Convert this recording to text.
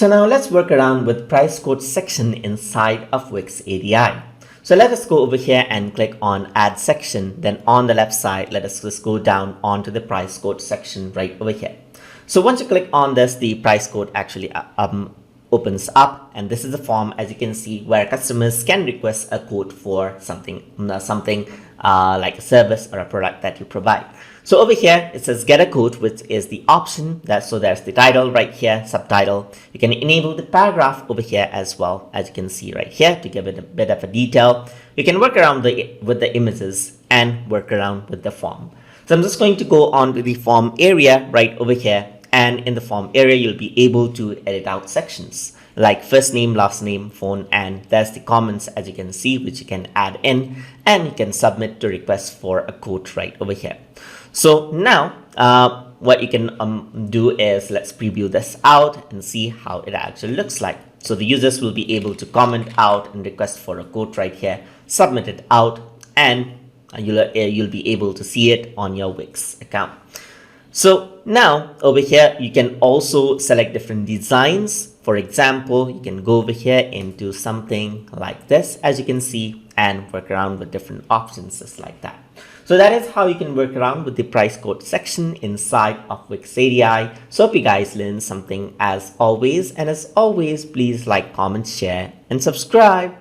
So now let's work around with price quote section inside of Wix ADI. So let us go over here and click on add section. Then on the left side, let us just go down onto the price quote section right over here. So once you click on this, the price quote actually opens up, and this is the form, as you can see, where customers can request a quote for something like a service or a product that you provide. So over here it says get a quote, which is the option. So there's the title right here, subtitle. You can enable the paragraph over here as well, as you can see right here, to give it a bit of a detail. You can work around with the images and work around with the form. So I'm just going to go on to the form area right over here, and in the form area you'll be able to edit out sections like first name, last name, phone, and there's the comments, as you can see, which you can add in, and you can submit to request for a quote right over here. So now what you can do is, let's preview this out and see how it actually looks like. So the users will be able to comment out and request for a quote right here, submit it out, and you'll be able to see it on your Wix account. So now over here you can also select different designs. For example, you can go over here into something like this, as you can see, and work around with different options just like that. So that is how you can work around with the price quote section inside of Wix ADI. So hope you guys learned something as always, and as always, please like, comment, share, and subscribe.